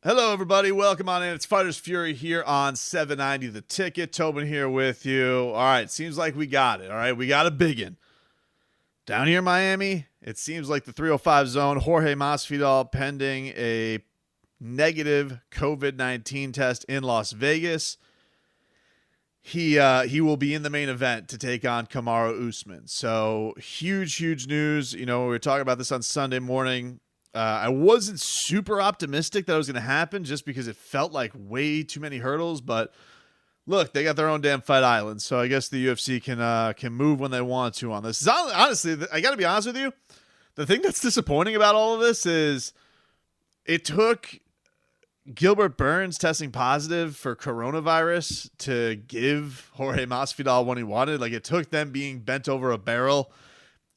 Hello, everybody. Welcome on in. It's Fighters Fury here on 790 The Ticket. Tobin here with you. All right, seems like we got it. All right, we got a biggin. Down here in Miami, it seems like the 305 zone. Jorge Masvidal pending a negative COVID-19 test in Las Vegas. He will be in the main event to take on Kamaru Usman. So huge news. You know, we were talking about this on Sunday morning. I wasn't super optimistic that it was going to happen just because it felt like way too many hurdles. But look, they got their own damn fight island, so I guess the UFC can move when they want to on this. Honestly, I got to be honest with you. The thing that's disappointing about all of this is it took Gilbert Burns testing positive for coronavirus to give Jorge Masvidal what he wanted. Like, it took them being bent over a barrel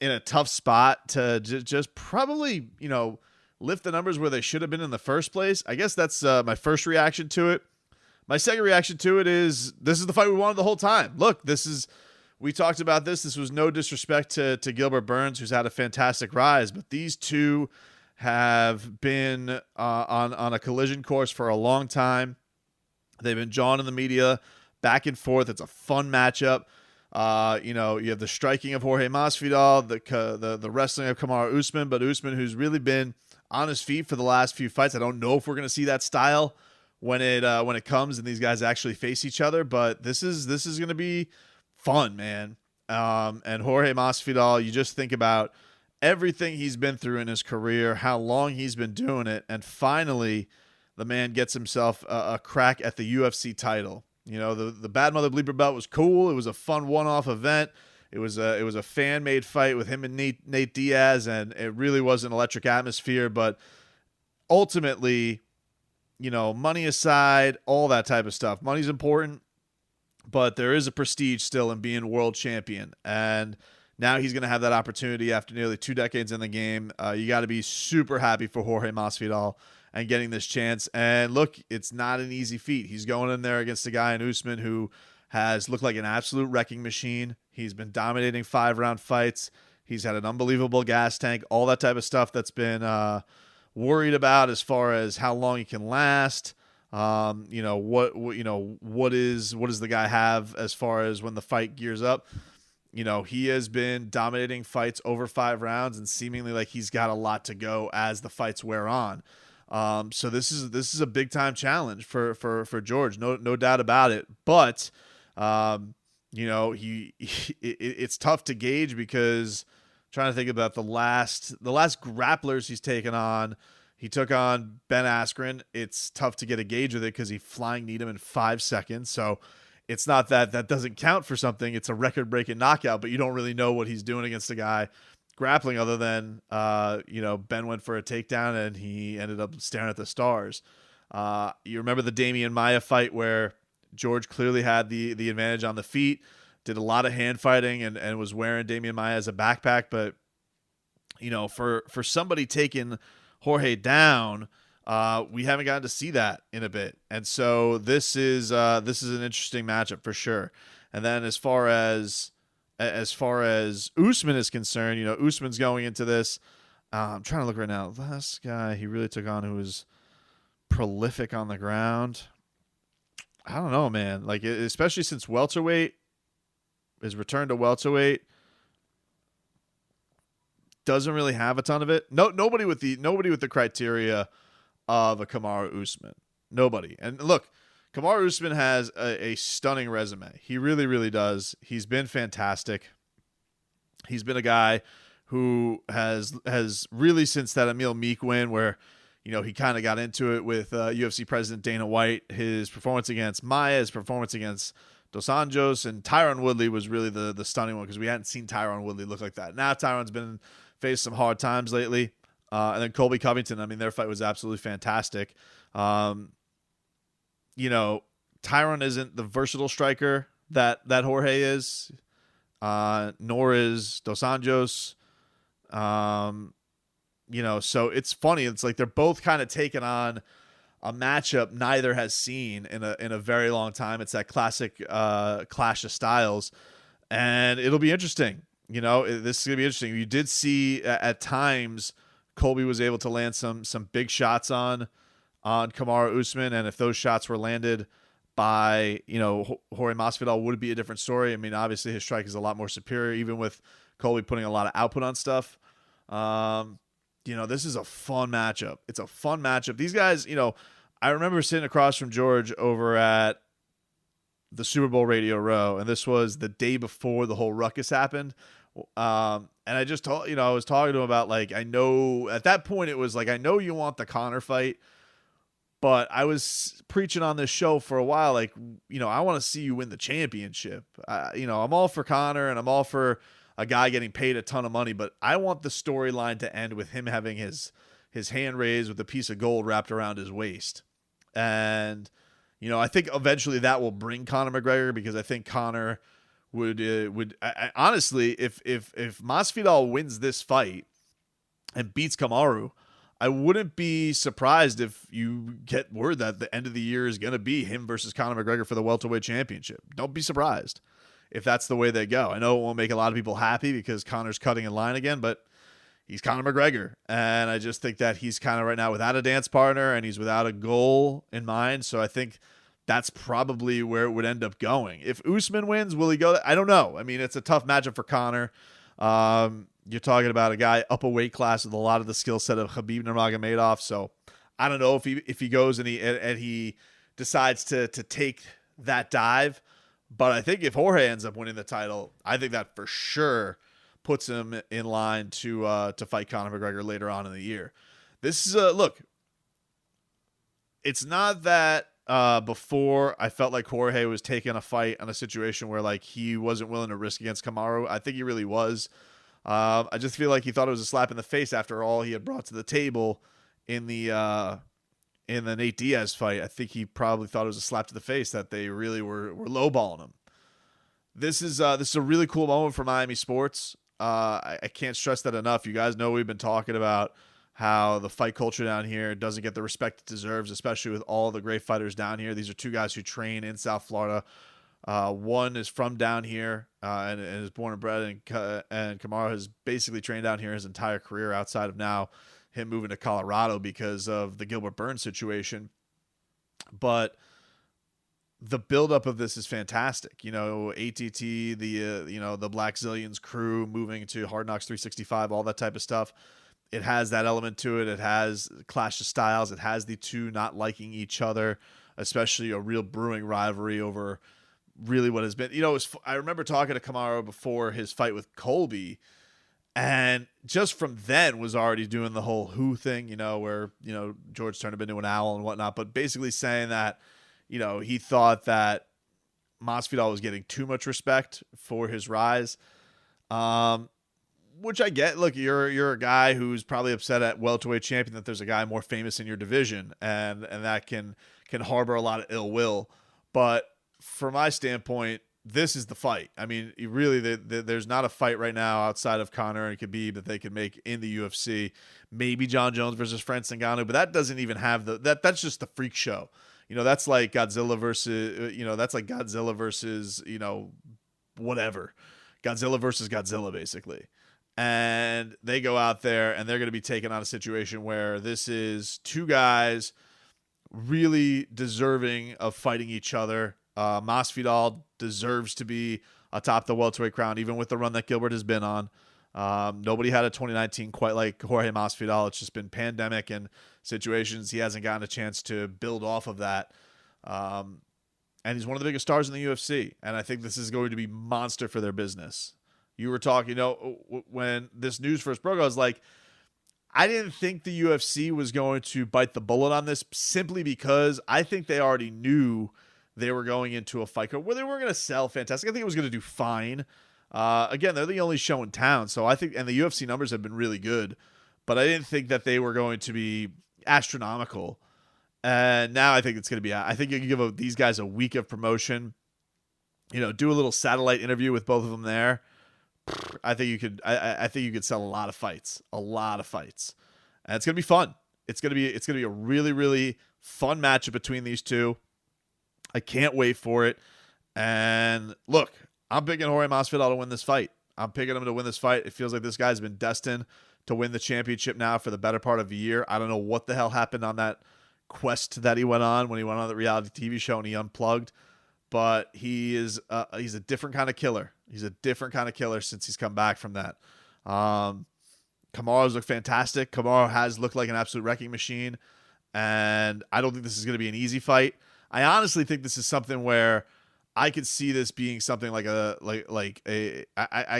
in a tough spot to just probably, lift the numbers where they should have been in the first place. I guess that's my first reaction to it. My second reaction to it is this is the fight we wanted the whole time. Look, we talked about this. This was no disrespect to Gilbert Burns, who's had a fantastic rise, but these two have been on a collision course for a long time. They've been jawing in the media back and forth. It's a fun matchup. You have the striking of Jorge Masvidal, the wrestling of Kamaru Usman, but Usman, who's really been on his feet for the last few fights. I don't know if we're going to see that style when it comes and these guys actually face each other, but this is going to be fun, man. And Jorge Masvidal, you just think about everything he's been through in his career, how long he's been doing it, and finally the man gets himself a crack at the UFC title. You know, the Bad Mother Bleeper belt was cool. It was a fun one-off event. It was a fan-made fight with him and Nate Diaz, and it really was an electric atmosphere. But ultimately, money aside, all that type of stuff. Money's important, but there is a prestige still in being world champion. And now he's going to have that opportunity after nearly 2 decades in the game. You got to be super happy for Jorge Masvidal and getting this chance. And look, it's not an easy feat. He's going in there against a guy in Usman who has looked like an absolute wrecking machine. He's been dominating 5-round fights. He's had an unbelievable gas tank, all that type of stuff that's been worried about as far as how long he can last. What does the guy have as far as when the fight gears up? He has been dominating fights over 5 rounds and seemingly like he's got a lot to go as the fights wear on. So this is a big time challenge for George, no doubt about it. But it's tough to gauge because I'm trying to think about the last grapplers he's taken on. He took on Ben Askren. It's tough to get a gauge with it because he flying kneed him in 5 seconds. So it's not that doesn't count for something. It's a record breaking knockout, but you don't really know what he's doing against a guy grappling other than Ben went for a takedown and he ended up staring at the stars. You remember the Damian Maia fight where George clearly had the advantage on the feet, did a lot of hand fighting and was wearing Damian Maia as a backpack, but for somebody taking Jorge down, we haven't gotten to see that in a bit. And so this is an interesting matchup for sure. And then as far as Usman is concerned, Usman's going into this. I'm trying to look right now. Last guy he really took on who was prolific on the ground. I don't know, man. Like, especially since welterweight, his return to welterweight doesn't really have a ton of it. Nobody with the criteria of a Kamaru Usman. Nobody. And look, Kamaru Usman has a stunning resume. He really, really does. He's been fantastic. He's been a guy who has really, since that Emil Meek win where, he kind of got into it with UFC president Dana White, his performance against Maia, his performance against Dos Anjos, and Tyron Woodley was really the stunning one because we hadn't seen Tyron Woodley look like that. Now Tyron's been faced some hard times lately. And then Colby Covington, I mean, their fight was absolutely fantastic. Tyron isn't the versatile striker that Jorge is, nor is Dos Anjos. So it's funny. It's like they're both kind of taking on a matchup neither has seen in a very long time. It's that classic clash of styles, and it'll be interesting. This is gonna be interesting. You did see at times Colby was able to land some big shots on on Kamaru Usman, and if those shots were landed by, Jorge Masvidal, would it be a different story? I mean, obviously his strike is a lot more superior, even with Colby putting a lot of output on stuff. This is a fun matchup. It's a fun matchup. These guys, I remember sitting across from George over at the Super Bowl Radio Row, and this was the day before the whole ruckus happened. And I just told, I was talking to him about, like, I know at that point it was like, I know you want the Conor fight, but I was preaching on this show for a while, like, I want to see you win the championship. I'm all for Conor, and I'm all for a guy getting paid a ton of money, but I want the storyline to end with him having his hand raised with a piece of gold wrapped around his waist. And, I think eventually that will bring Conor McGregor, because I think Conor would honestly, if Masvidal wins this fight and beats Kamaru, I wouldn't be surprised if you get word that the end of the year is going to be him versus Conor McGregor for the welterweight championship. Don't be surprised if that's the way they go. I know it won't make a lot of people happy because Conor's cutting in line again, but he's Conor McGregor. And I just think that he's kind of right now without a dance partner, and he's without a goal in mind. So I think that's probably where it would end up going. If Usman wins, will he go? I don't know. I mean, it's a tough matchup for Conor. You're talking about a guy up a weight class with a lot of the skill set of Khabib Nurmagomedov. So I don't know if he goes and he decides to take that dive. But I think if Jorge ends up winning the title, I think that for sure puts him in line to fight Conor McGregor later on in the year. This is look. It's not that before I felt like Jorge was taking a fight on a situation where, like, he wasn't willing to risk against Kamaru. I think he really was. I just feel like he thought it was a slap in the face after all he had brought to the table in the Nate Diaz fight. I think he probably thought it was a slap to the face that they really were lowballing him. This is a really cool moment for Miami sports. I can't stress that enough. You guys know we've been talking about how the fight culture down here doesn't get the respect it deserves, especially with all the great fighters down here. These are two guys who train in South Florida. One is from down here and is born and bred, and Kamaru has basically trained down here his entire career outside of now him moving to Colorado because of the Gilbert Burns situation. But the buildup of this is fantastic. ATT, the Black Zillions crew moving to Hard Knocks 365, all that type of stuff. It has that element to it. It has clash of styles. It has the two not liking each other, especially a real brewing rivalry over really what has been. I remember talking to Kamaru before his fight with Colby, and just from then was already doing the whole who thing, where, George turned him into an owl and whatnot, but basically saying that, he thought that Masvidal was getting too much respect for his rise. Which I get. Look, you're a guy who's probably upset at welterweight champion that there's a guy more famous in your division, and that can harbor a lot of ill will. But from my standpoint, this is the fight. I mean, there's not a fight right now outside of Conor and Khabib that they could make in the UFC. Maybe John Jones versus Francis Ngannou, but that doesn't even have that's just the freak show. That's like Godzilla versus whatever. Godzilla versus Godzilla, basically. And they go out there and they're going to be taking on a situation where this is two guys really deserving of fighting each other. Masvidal deserves to be atop the welterweight crown, even with the run that Gilbert has been on. Nobody had a 2019 quite like Jorge Masvidal. It's just been pandemic and situations. He hasn't gotten a chance to build off of that. And he's one of the biggest stars in the UFC. And I think this is going to be monster for their business. You were talking, when this news first broke, I was like, I didn't think the UFC was going to bite the bullet on this, simply because I think they already knew they were going into a fight where they weren't going to sell fantastic. I think it was going to do fine. Again, they're the only show in town, so I think, and the UFC numbers have been really good, but I didn't think that they were going to be astronomical. And now I think it's going to be. I think you can give these guys a week of promotion. Do a little satellite interview with both of them there. I think you could. I think you could sell a lot of fights, and it's gonna be fun. It's gonna be a really, really fun matchup between these two. I can't wait for it. And look, I'm picking Jorge Masvidal to win this fight. I'm picking him to win this fight. It feels like this guy's been destined to win the championship now for the better part of a year. I don't know what the hell happened on that quest that he went on when he went on the reality TV show and he unplugged. But he's a different kind of killer. He's a different kind of killer since he's come back from that. Kamaru's looked fantastic. Kamaru has looked like an absolute wrecking machine, and I don't think this is going to be an easy fight. I honestly think this is something where I could see this being something I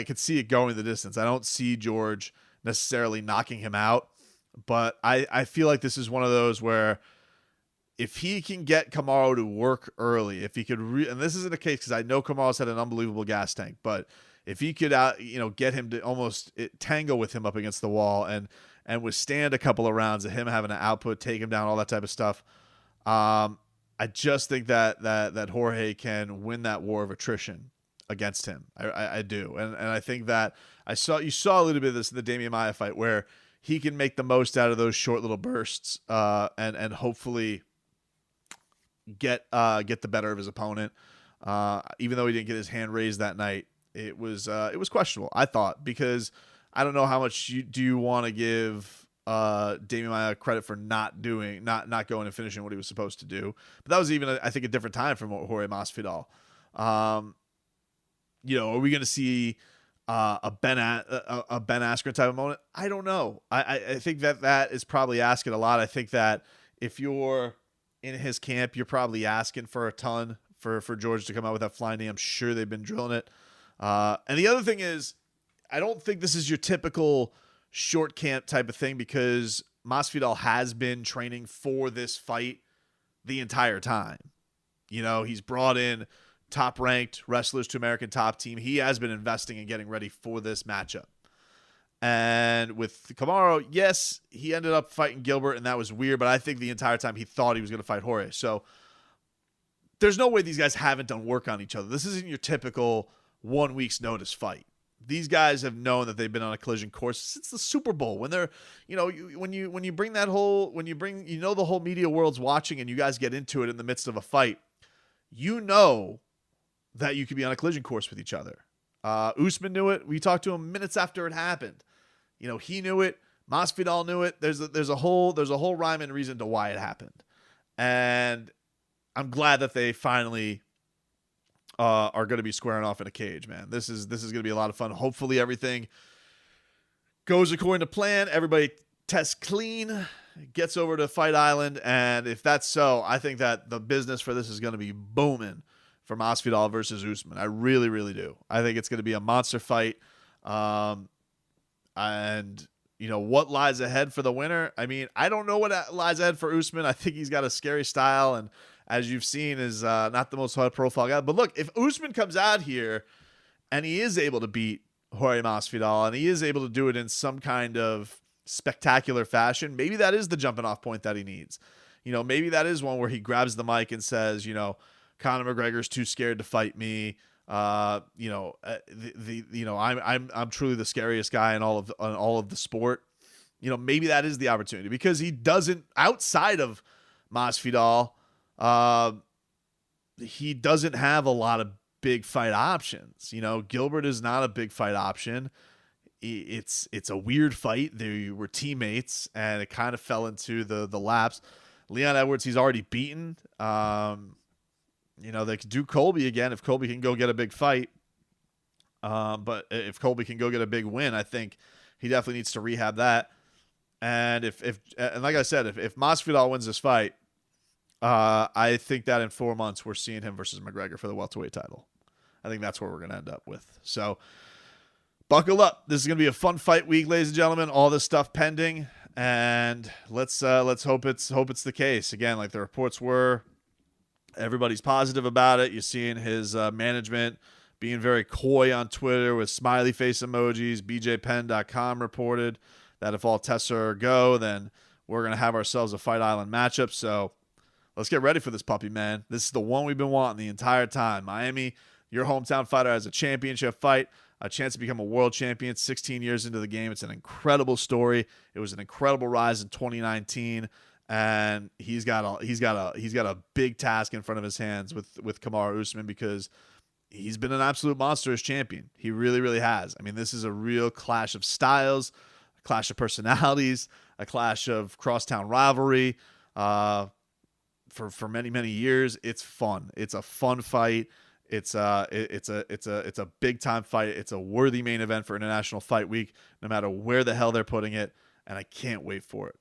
could see it going the distance. I don't see George necessarily knocking him out, but I feel like this is one of those where if he can get Kamaru to work early, if he could, and this isn't the case because I know Kamaru's had an unbelievable gas tank, but if he could, get him to almost tangle with him up against the wall and withstand a couple of rounds of him having an output, take him down, all that type of stuff, I just think that Jorge can win that war of attrition against him. I do, and I think that you saw a little bit of this in the Damian Maia fight where he can make the most out of those short little bursts, and hopefully get the better of his opponent. Even though he didn't get his hand raised that night, it was questionable, I thought, because I don't know how much you want to give Damian Maia credit for not going and finishing what he was supposed to do. But that was even, I think, a different time from Jorge Masvidal. Are we going to see a Ben Askren type of moment? I don't know. I think that is probably asking a lot. I think that if you're in his camp, you're probably asking for a ton for George to come out with that flying knee. I'm sure they've been drilling it. And the other thing is, I don't think this is your typical short camp type of thing because Masvidal has been training for this fight the entire time. He's brought in top-ranked wrestlers to American Top Team. He has been investing in getting ready for this matchup. And with Kamaru, yes, he ended up fighting Gilbert, and that was weird, but I think the entire time he thought he was going to fight Jorge. So there's no way these guys haven't done work on each other. This isn't your typical 1 week's notice fight. These guys have known that they've been on a collision course since the Super Bowl. When they're, when you bring the whole media world's watching and you guys get into it in the midst of a fight, that you could be on a collision course with each other. Usman knew it. We talked to him minutes after it happened. He knew it. Masvidal knew it. There's a whole rhyme and reason to why it happened, and I'm glad that they finally are going to be squaring off in a cage. Man, this is going to be a lot of fun. Hopefully everything goes according to plan. Everybody tests clean, gets over to Fight Island, and if that's so, I think that the business for this is going to be booming for Masvidal versus Usman. I really, really do. I think it's going to be a monster fight. And what lies ahead for the winner? I mean, I don't know what lies ahead for Usman. I think he's got a scary style, and as you've seen, is not the most high-profile guy. But look, if Usman comes out here and he is able to beat Jorge Masvidal, and he is able to do it in some kind of spectacular fashion, maybe that is the jumping-off point that he needs. Maybe that is one where he grabs the mic and says, Conor McGregor's too scared to fight me. I'm truly the scariest guy in all of the sport. Maybe that is the opportunity because he doesn't, outside of Masvidal, he doesn't have a lot of big fight options. Gilbert is not a big fight option. It's a weird fight. They were teammates and it kind of fell into the laps. Leon Edwards, he's already beaten. They could do Colby again if Colby can go get a big fight. But if Colby can go get a big win, I think he definitely needs to rehab that. And and like I said, if Masvidal wins this fight, I think that in 4 months we're seeing him versus McGregor for the welterweight title. I think that's where we're going to end up with. So buckle up. This is going to be a fun fight week, ladies and gentlemen. All this stuff pending, and let's hope it's the case. Again, like the reports were, everybody's positive about it. You're seeing his management being very coy on Twitter with smiley face emojis. BJPenn.com reported that if all tests are go, then we're going to have ourselves a Fight Island matchup. So let's get ready for this puppy, man. This is the one we've been wanting the entire time. Miami, your hometown fighter, has a championship fight, a chance to become a world champion 16 years into the game. It's an incredible story. It was an incredible rise in 2019. And he's got a big task in front of his hands with Kamaru Usman because he's been an absolute monster as champion. He really, really has. I mean, this is a real clash of styles, a clash of personalities, a clash of crosstown rivalry. for many, many years. It's fun. It's a fun fight. It's a big time fight. It's a worthy main event for International Fight Week, no matter where the hell they're putting it, and I can't wait for it.